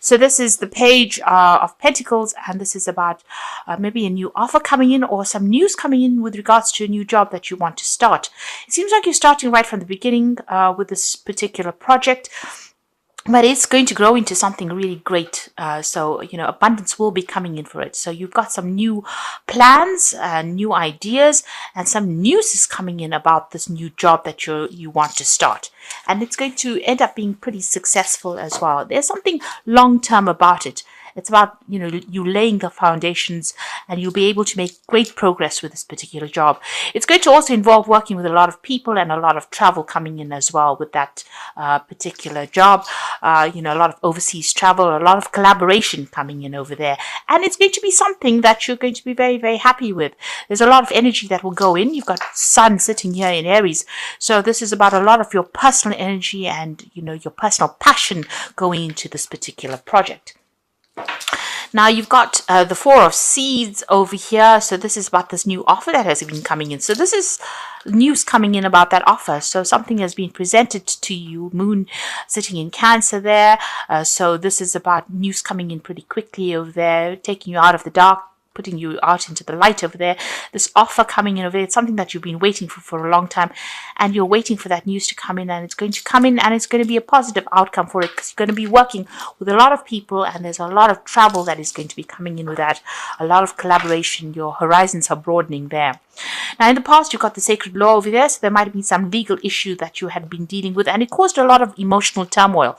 So this is the page of Pentacles, and this is about maybe a new offer coming in or some news coming in with regards to a new job that you want to start. It seems like you're starting right from the beginning with this particular project. But it's going to grow into something really great. So, abundance will be coming in for it. So you've got some new plans, new ideas, and some news is coming in about this new job that you want to start. And it's going to end up being pretty successful as well. There's something long-term about it. It's about, you laying the foundations, and you'll be able to make great progress with this particular job. It's going to also involve working with a lot of people and a lot of travel coming in as well with that particular job. A lot of overseas travel, a lot of collaboration coming in over there. And it's going to be something that you're going to be very, very happy with. There's a lot of energy that will go in. You've got Sun sitting here in Aries. So this is about a lot of your personal energy and, your personal passion going into this particular project. Now you've got the Four of Seeds over here. So this is about this new offer that has been coming in. So this is news coming in about that offer. So something has been presented to you. Moon sitting in Cancer there. So this is about news coming in pretty quickly over there, taking you out of the dark, putting you out into the light over there. This offer coming in over there, it's something that you've been waiting for a long time, and you're waiting for that news to come in, and it's going to come in, and it's going to be a positive outcome for it, because you're going to be working with a lot of people, and there's a lot of travel that is going to be coming in with that, a lot of collaboration. Your horizons are broadening there. Now, in the past, you've got the sacred law over there, so there might have been some legal issue that you had been dealing with, and it caused a lot of emotional turmoil.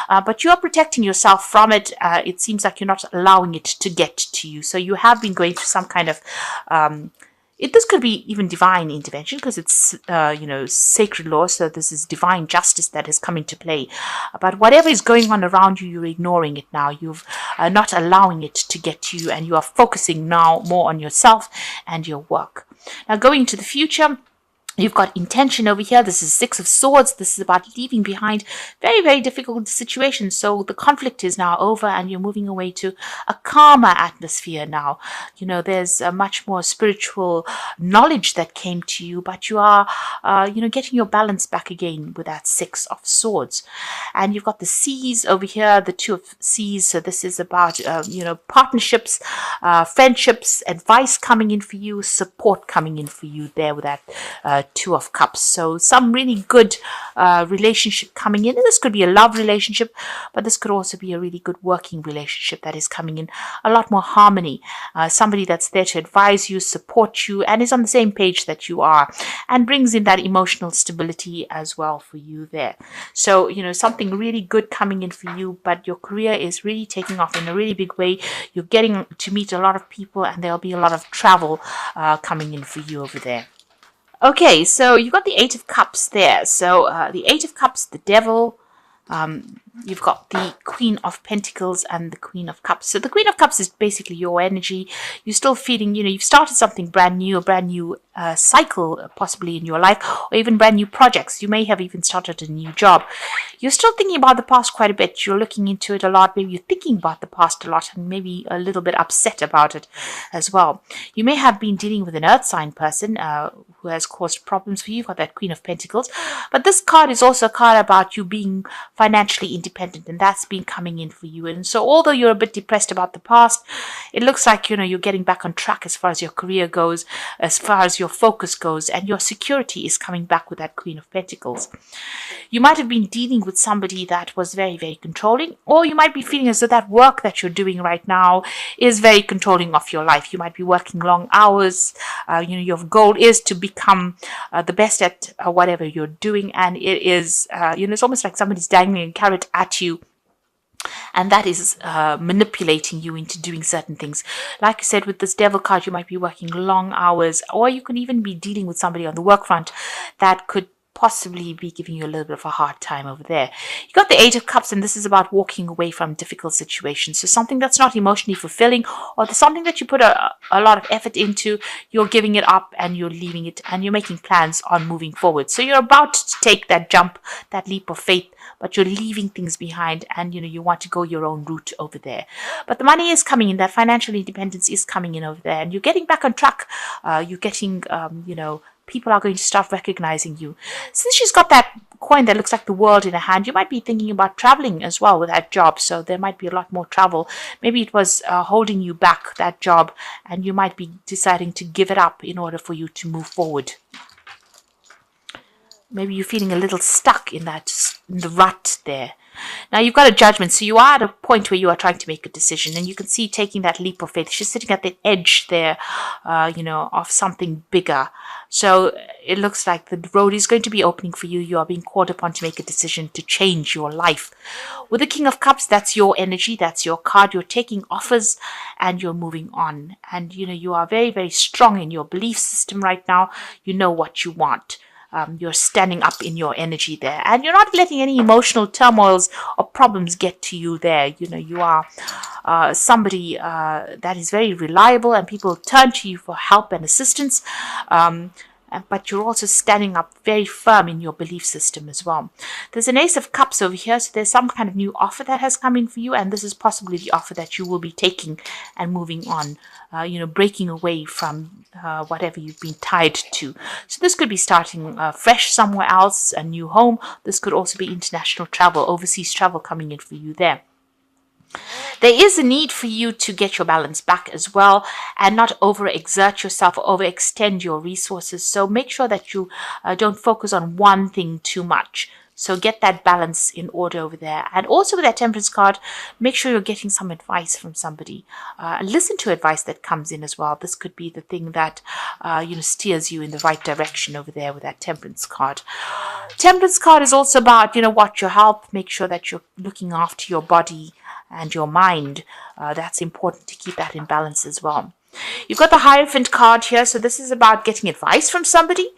But you are protecting yourself from it. It seems like you're not allowing it to get to you. So you have been going through some kind of this could be even divine intervention, because it's sacred law, so this is divine justice that has come into play. But whatever is going on around you, you're ignoring it now. You're not allowing it to get to you, and you are focusing now more on yourself and your work. Now, going into the future, you've got intention over here. This is Six of Swords. This is about leaving behind very, very difficult situations. So the conflict is now over, and you're moving away to a calmer atmosphere now. There's a much more spiritual knowledge that came to you, but you are, getting your balance back again with that Six of Swords. And you've got the Seas over here, the Two of Seas. So this is about, partnerships, friendships, advice coming in for you, support coming in for you there with that Two of Cups. So some really good relationship coming in. This could be a love relationship, but this could also be a really good working relationship that is coming in. A lot more harmony. Somebody that's there to advise you, support you, and is on the same page that you are, and brings in that emotional stability as well for you there. So, something really good coming in for you, but your career is really taking off in a really big way. You're getting to meet a lot of people, and there'll be a lot of travel coming in for you over there. Okay, so you've got the Eight of Cups there. So the Eight of Cups, the Devil, you've got the Queen of Pentacles and the Queen of Cups. So the Queen of Cups is basically your energy. You're still feeling, you've started something brand new, a brand new cycle possibly in your life, or even brand new projects. You may have even started a new job. You're still thinking about the past quite a bit. You're looking into it a lot. Maybe you're thinking about the past a lot, and maybe a little bit upset about it as well. You may have been dealing with an earth sign person who has caused problems for you. You've got that Queen of Pentacles. But this card is also a card about you being financially independent, and that's been coming in for you. And so although you're a bit depressed about the past, it looks like, you're getting back on track as far as your career goes, as far as your focus goes, and your security is coming back with that Queen of Pentacles. You might have been dealing with somebody that was very, very controlling, or you might be feeling as though that work that you're doing right now is very controlling of your life. You might be working long hours. Your goal is to become the best at whatever you're doing, and it is, it's almost like somebody's dangling a carrot at you, and that is manipulating you into doing certain things. Like I said, with this Devil card, you might be working long hours, or you could even be dealing with somebody on the work front that could possibly be giving you a little bit of a hard time over there. You got the Eight of Cups, and this is about walking away from difficult situations. So something that's not emotionally fulfilling, or something that you put a lot of effort into, you're giving it up and you're leaving it, and you're making plans on moving forward. So you're about to take that jump, that leap of faith, but you're leaving things behind, and you want to go your own route over there. But the money is coming in. That financial independence is coming in over there, and you're getting back on track. You're getting people are going to start recognizing you. Since she's got that coin that looks like the world in her hand, you might be thinking about traveling as well with that job. So there might be a lot more travel. Maybe it was holding you back, that job, and you might be deciding to give it up in order for you to move forward. Maybe you're feeling a little stuck in the rut there. Now you've got a judgment, so you are at a point where you are trying to make a decision, and you can see taking that leap of faith. She's sitting at the edge there, of something bigger. So it looks like the road is going to be opening for you. You are being called upon to make a decision to change your life. With the King of Cups, that's your energy, that's your card. You're taking offers and you're moving on. And, you are very, very strong in your belief system right now. You know what you want. You're standing up in your energy there, and you're not letting any emotional turmoils or problems get to you there. You are somebody that is very reliable, and people turn to you for help and assistance. But you're also standing up very firm in your belief system as well. There's an Ace of Cups over here, so there's some kind of new offer that has come in for you, and this is possibly the offer that you will be taking and moving on, breaking away from whatever you've been tied to. So this could be starting fresh somewhere else, a new home. This could also be international travel, overseas travel coming in for you there. There is a need for you to get your balance back as well, and not overexert yourself or overextend your resources. So make sure that you don't focus on one thing too much. So get that balance in order over there. And also with that Temperance card, make sure you're getting some advice from somebody. Listen to advice that comes in as well. This could be the thing that steers you in the right direction over there with that Temperance card. Temperance card is also about, watch your health. Make sure that you're looking after your body and your mind. That's important to keep that in balance as well. You've got the Hierophant card here, so this is about getting advice from somebody.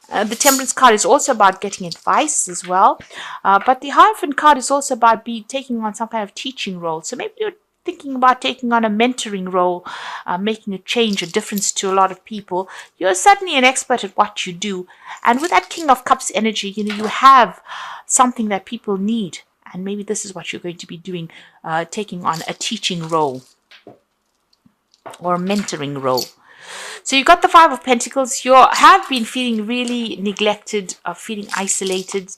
The Temperance card is also about getting advice as well, but the Hierophant card is also about taking on some kind of teaching role. So maybe you're thinking about taking on a mentoring role, making a change, a difference to a lot of people. You're certainly an expert at what you do, and with that King of Cups energy, you have something that people need. And maybe this is what you're going to be doing, taking on a teaching role or a mentoring role. So you've got the Five of Pentacles. You have been feeling really neglected, feeling isolated,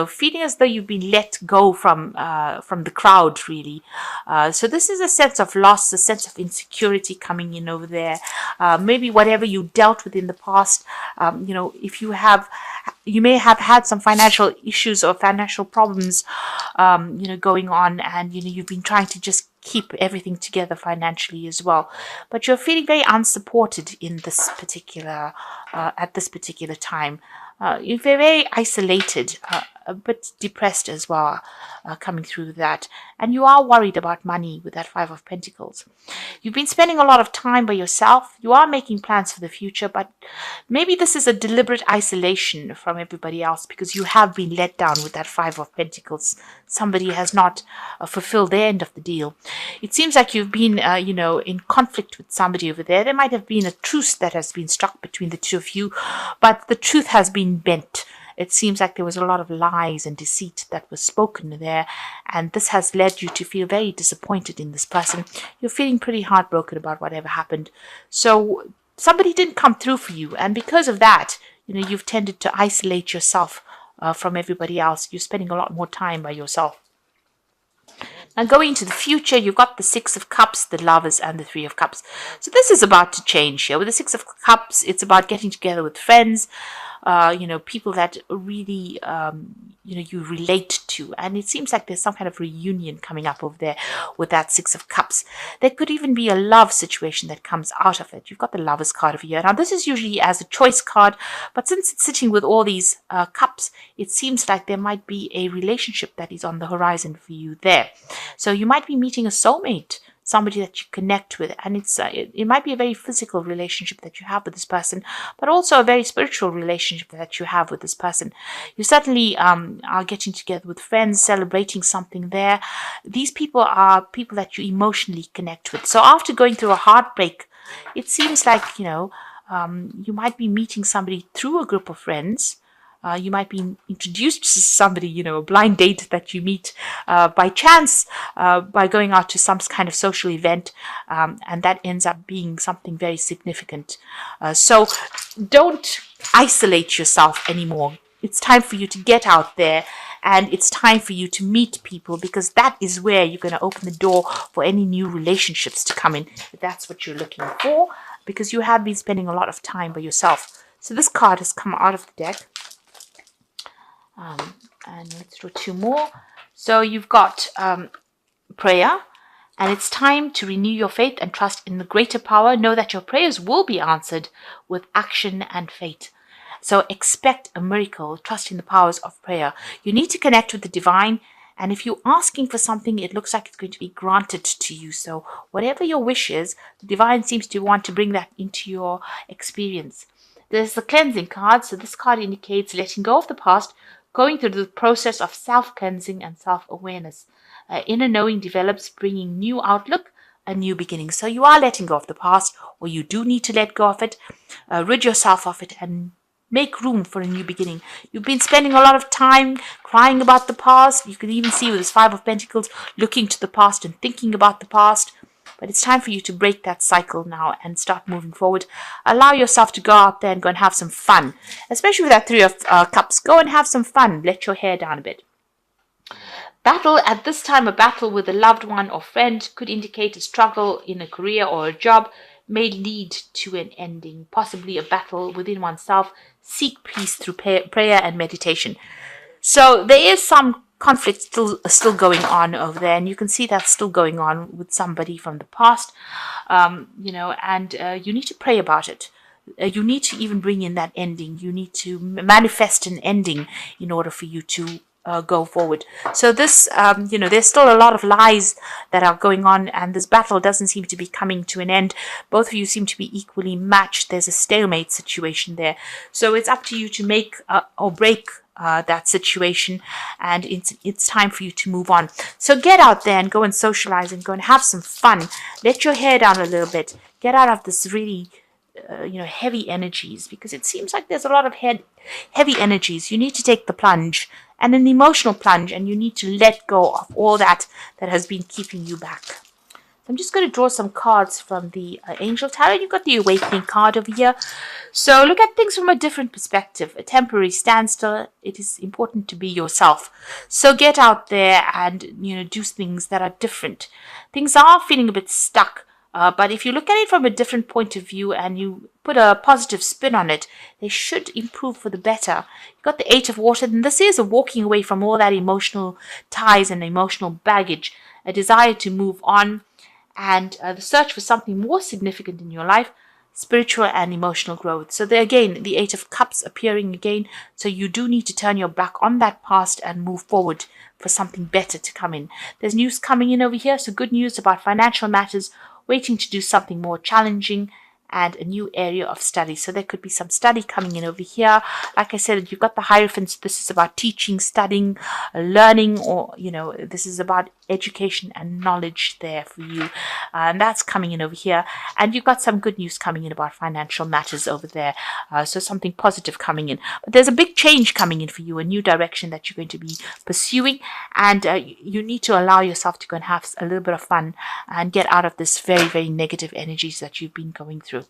feeling as though you've been let go from the crowd, really. So this is a sense of loss, a sense of insecurity coming in over there. Maybe whatever you dealt with in the past, if you may have had some financial issues or financial problems, going on, and you've been trying to just keep everything together financially as well, but you're feeling very unsupported in this particular at this particular time. You're very isolated, but depressed as well, coming through that. And you are worried about money with that Five of Pentacles. You've been spending a lot of time by yourself. You are making plans for the future, but maybe this is a deliberate isolation from everybody else because you have been let down with that Five of Pentacles. Somebody has not fulfilled their end of the deal. It seems like you've been, in conflict with somebody over there. There might have been a truce that has been struck between the two of you, but the truth has been bent. It seems like there was a lot of lies and deceit that was spoken there, and this has led you to feel very disappointed in this person. You're feeling pretty heartbroken about whatever happened. So somebody didn't come through for you, and because of that, you've tended to isolate yourself from everybody else. You're spending a lot more time by yourself. Now going into the future, you've got the Six of Cups, the Lovers, and the Three of Cups. So this is about to change here. With the Six of Cups, it's about getting together with friends, people that really, you relate to. And it seems like there's some kind of reunion coming up over there with that Six of Cups. There could even be a love situation that comes out of it. You've got the Lovers card over here. Now, this is usually as a choice card, but since it's sitting with all these cups, it seems like there might be a relationship that is on the horizon for you there. So you might be meeting a soulmate, somebody that you connect with, and it might be a very physical relationship that you have with this person, but also a very spiritual relationship that you have with this person. You certainly are getting together with friends, celebrating something there. These people are people that you emotionally connect with. So after going through a heartbreak, it seems like you might be meeting somebody through a group of friends, You might be introduced to somebody, a blind date that you meet by chance by going out to some kind of social event, and that ends up being something very significant. So don't isolate yourself anymore. It's time for you to get out there, and it's time for you to meet people, because that is where you're going to open the door for any new relationships to come in, if that's what you're looking for, because you have been spending a lot of time by yourself. So this card has come out of the deck. And let's draw two more. So you've got prayer, and it's time to renew your faith and trust in the greater power. Know that your prayers will be answered with action and faith. So expect a miracle. Trust in the powers of prayer. You need to connect with the divine, and if you're asking for something, it looks like it's going to be granted to you. So whatever your wish is, the divine seems to want to bring that into your experience. There's the cleansing card. So this card indicates letting go of the past, going through the process of self-cleansing and self-awareness. Inner knowing develops, bringing new outlook, a new beginning. So you are letting go of the past, or you do need to let go of it, rid yourself of it, and make room for a new beginning. You've been spending a lot of time crying about the past. You can even see with this Five of Pentacles, looking to the past and thinking about the past. But it's time for you to break that cycle now and start moving forward. Allow yourself to go out there and go and have some fun. Especially with that Three of Cups. Go and have some fun. Let your hair down a bit. Battle. At this time, a battle with a loved one or friend could indicate a struggle in a career or a job, may lead to an ending. Possibly a battle within oneself. Seek peace through prayer and meditation. So there is some conflict still going on over there, and you can see that's still going on with somebody from the past, and you need to pray about it. You need to even bring in that ending. You need to manifest an ending in order for you to go forward. So this, there's still a lot of lies that are going on, and this battle doesn't seem to be coming to an end. Both of you seem to be equally matched. There's a stalemate situation there. So it's up to you to make or break that situation, and it's time for you to move on. So get out there and go and socialize and go and have some fun. Let your hair down a little bit. Get out of this really heavy energies, because it seems like there's a lot of heavy energies. You need to take the plunge, and an emotional plunge, and you need to let go of all that has been keeping you back. So I'm just going to draw some cards from the Angel Tarot. You've got the Awakening card over here. So look at things from a different perspective. A temporary standstill. It is important to be yourself. So get out there and do things that are different. Things are feeling a bit stuck. But if you look at it from a different point of view and you put a positive spin on it, they should improve for the better. You've got the Eight of Water, and this is a walking away from all that emotional ties and emotional baggage, a desire to move on, and the search for something more significant in your life, spiritual and emotional growth. So there again, the Eight of Cups appearing again. So you do need to turn your back on that past and move forward for something better to come in. There's news coming in over here. So good news about financial matters, waiting to do something more challenging, and a new area of study. So there could be some study coming in over here. Like I said, you've got the Hierophants. This is about teaching, studying, learning, or, this is about education and knowledge there for you. And that's coming in over here. And you've got some good news coming in about financial matters over there. So something positive coming in. But there's a big change coming in for you, a new direction that you're going to be pursuing. And you need to allow yourself to go and have a little bit of fun and get out of this very, very negative energies that you've been going through.